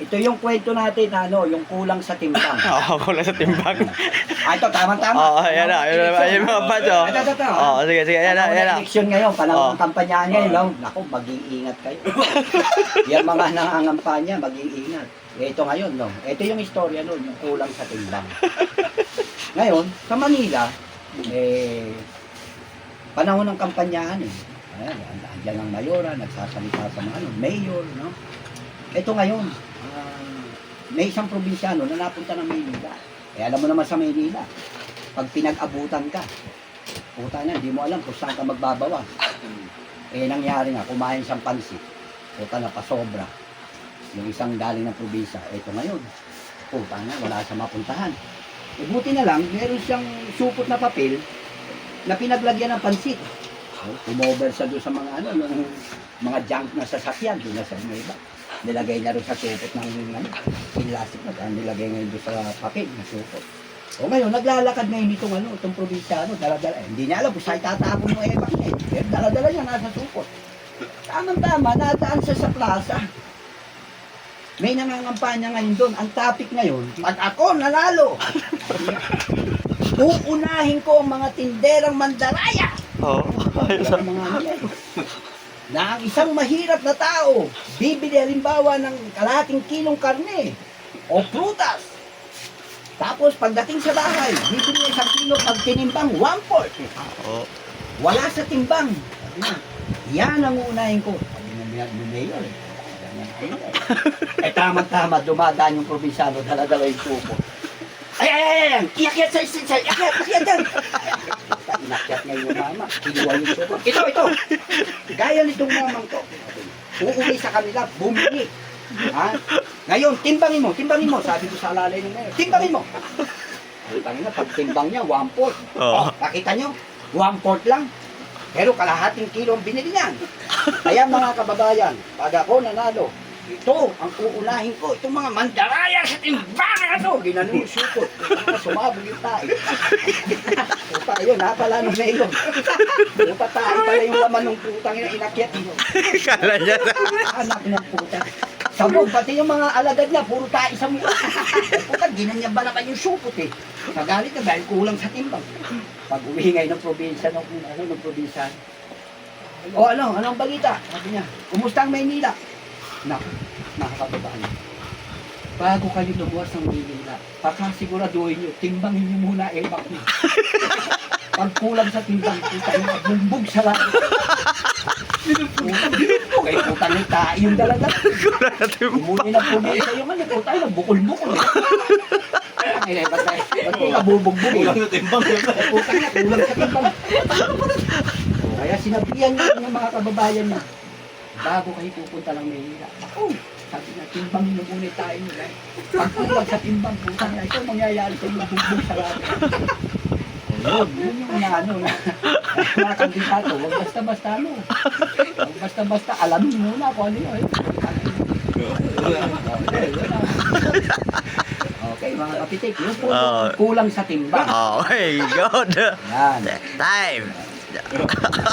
Ito yung kwento natin, yung kulang sa timbang. Oo, kulang sa timbang. Ito, tama-tama. Oo, yan na. Ayun mga pads, oh. Oo, sige, sige. Yan na, yan na. Election ngayon, panahon ng Oo. kampanyahan ngayon. Naku, mag-iingat kayo. Yan mga nangangampanya, mag-iingat. Ito ngayon, ito yung istorya nun, yung kulang sa timbang. Ngayon, sa Manila, panahon ng kampanyahan Ayan, andyan ang mayora, nagsasalita sa mga mayor, Ito ngayon, may isang probinsyano na napunta ng Maynila. Alam mo naman sa Maynila, pag pinag-abutan ka, puta na, hindi mo alam kung saan ka magbabawas. Nangyari nga, kumain siyang pansit. Puta na, pasobra. Yung isang galing ng probinsya, ito ngayon, puta na, wala siyang mapuntahan. Buti na lang, meron siyang supot na papel na pinaglagyan ng pansit. Umover siya doon sa mga yung mga junk na sasakyan, doon na sa iba. Nilagay niya rin sa supot ng plastic na, nilagay ngayon doon sa papel na supot. O ngayon, naglalakad ngayon itong probinsyano, dala-dala. Hindi niya alam kung saan tatapon mo ebak niya. Pero dala-dala niya nasa supot. Tamang-tama, nadaan siya sa plaza. May nangangampanya ngayon doon. Ang topic ngayon, pag ako nanalo, uunahin ko ang mga tinderang mandaraya. Oo. Na ang isang mahirap na tao, bibili halimbawa ng kalahating kilong karne o prutas. Tapos pagdating sa bahay, bibili ng isang kilo pag tinimbang 1/4. Oo. Wala sa timbang. Sabi niya, yan ang uunahin ko. Sabi niya, mayor tama-tama, dumadaan yung probinsyano, dala-dala yung tubo. Ay, iyakyat sa iyakyat dyan. Inakyat ngayon yung mama, kinuha yung tubo. Ito, gaya nitong mamang to. Uuwi sa kanila, bumili. Ngayon, timbangin mo, sabi ko sa alalay ng mayor, timbangin mo. Tangina, pag timbang niya, 1/4. Nakita nyo, 1/4 lang. Pero kalahating kilo ang binili niyan. Kaya mga kababayan, pag ako nanalo, ito ang uunahin ko. Itong mga mandaraya sa timbangan na ito. Ginano yung supot. Sumabog yung tayo. Puta, yun, pala ng mayor. Puta, tayo pala yung laman ng putang inakyat. Kala niya na. Anak ng puta. Sabog, pati yung mga alagad niya, puro tayo sa mga. Puta, ginanyan ba naman yung supot Nagalit na dahil kulang sa timbang. Pag uwi ngayon ng probinsya, ng probinsya. Anong balita? Sabi niya, kumusta ang Maynila? Naku, nakakababaan. Bago kayo lumuwas ng Maynila, pakasiguraduhin nyo, timbangin nyo muna ebak nyo. Pag kulang sa timbang, puta nyo, bumbog sa lahat. Okay, puta nyo, tayo yung dalagal. Umuli na probinsya yung puta nyo, bukol-bukol. Ba't kayo nabubugbog Kulang sa timbang. Puta nyo, kulang sa timbang. Kaya sinabihan nyo yung mga kababayan nyo, bago kayo pupunta ng Maynila. Sabi na, timbangin na muna tayo nyo. Pag kulang sa timbang, puta nyo, ito mangyayari sa yung bumbog sa lahat. Yun yung mga kandidato, huwag basta-basta Huwag basta-basta, alamin muna kung ano yun. Okay, mga kapitik, yun po, kulang sa timbang. Okay, good. Yan. Time.